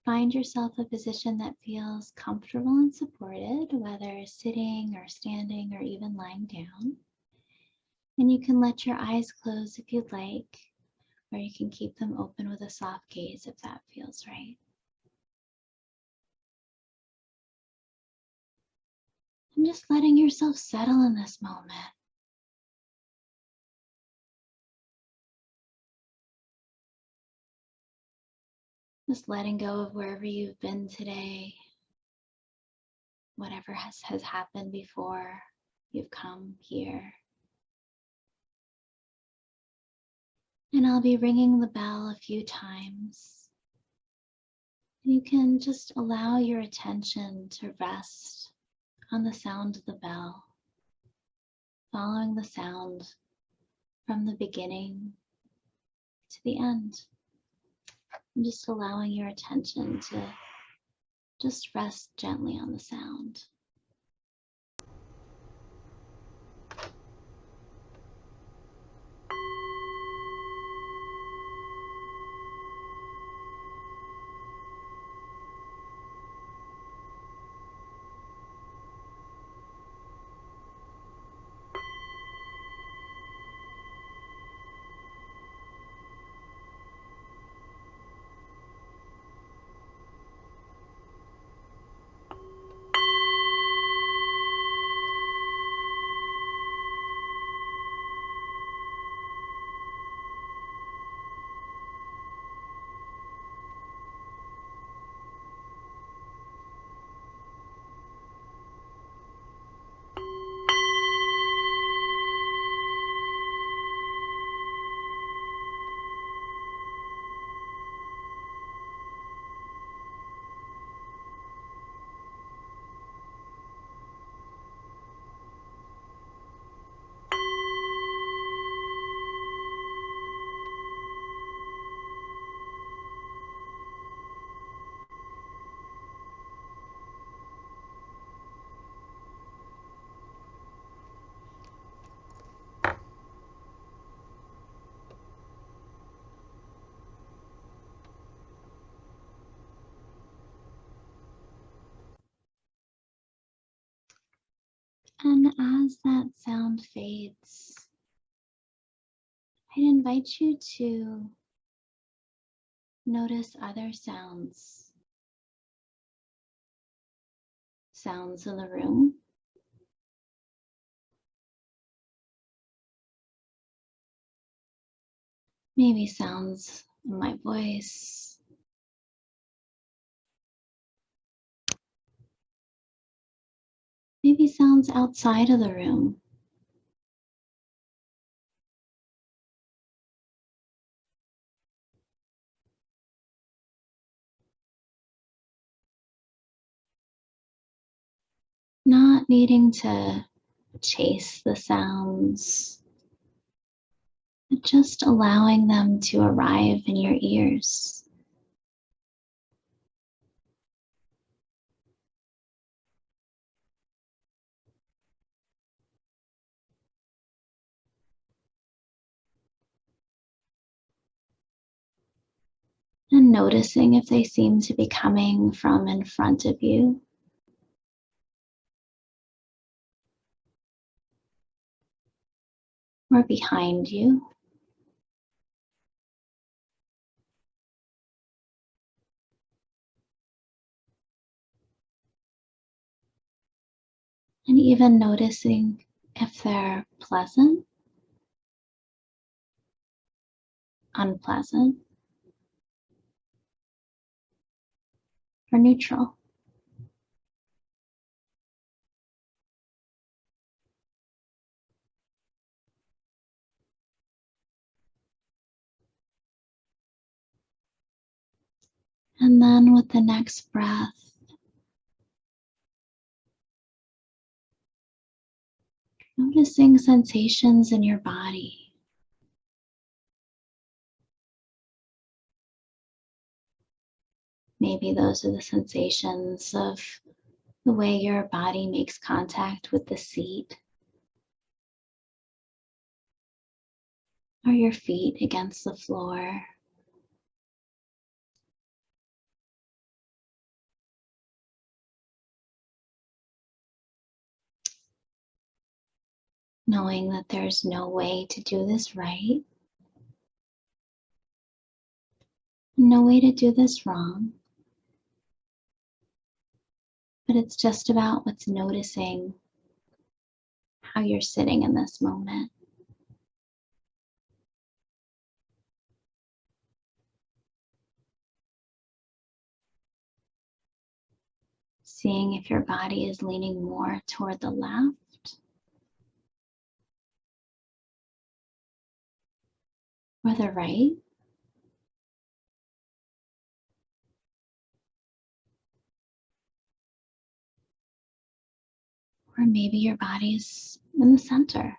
Find yourself a position that feels comfortable and supported, whether sitting or standing or even lying down. And you can let your eyes close if you'd like, or you can keep them open with a soft gaze if that feels right. And just letting yourself settle in this moment. Just letting go of wherever you've been today, whatever has happened before you've come here. And I'll be ringing the bell a few times. And you can just allow your attention to rest on the sound of the bell, following the sound from the beginning to the end. And just allowing your attention to just rest gently on the sound. And as that sound fades, I'd invite you to notice other sounds. Sounds in the room. Maybe sounds in my voice. Maybe sounds outside of the room. Not needing to chase the sounds, but just allowing them to arrive in your ears. And noticing if they seem to be coming from in front of you or behind you. And even noticing if they're pleasant, unpleasant, or neutral. And then with the next breath, noticing sensations in your body. Maybe those are the sensations of the way your body makes contact with the seat, or your feet against the floor. knowing that there's no way to do this right, no way to do this wrong, but it's just about what's noticing how you're sitting in this moment. Seeing if your body is leaning more toward the left or the right, or maybe your body's in the center.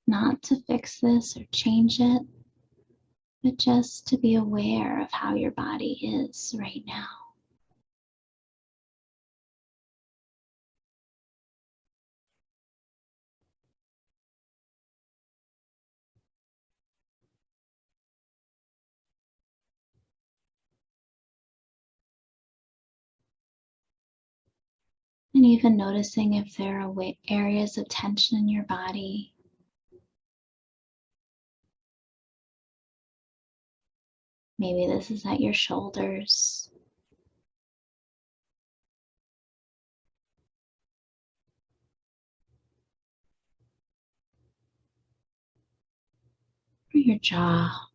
Not to fix this or change it, but just to be aware of how your body is right now. And even noticing if there are areas of tension in your body. Maybe this is at your shoulders, or your jaw.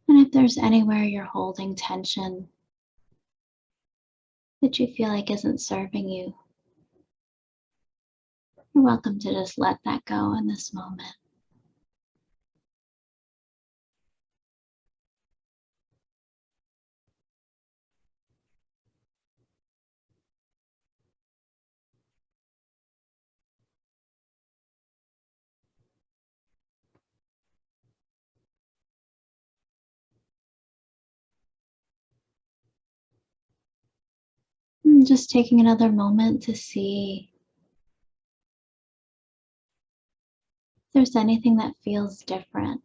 And if there's anywhere you're holding tension that you feel like isn't serving you, you're welcome to just let that go in this moment. And just taking another moment to see if there's anything that feels different,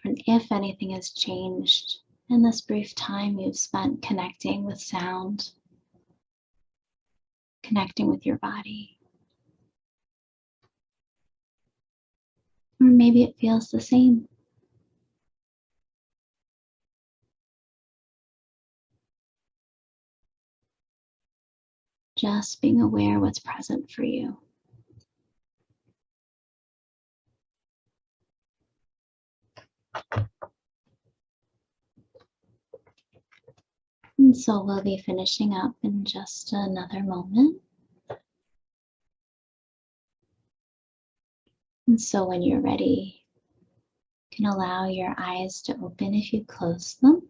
and if anything has changed in this brief time you've spent connecting with sound, connecting with your body. Or maybe it feels the same. Just being aware what's present for you. And so we'll be finishing up in just another moment. And so when you're ready, you can allow your eyes to open if you close them.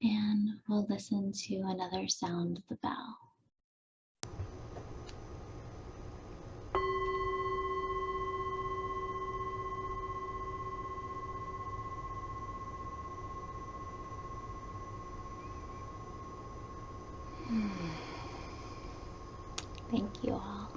And we'll listen to another sound of the bell. Thank you all.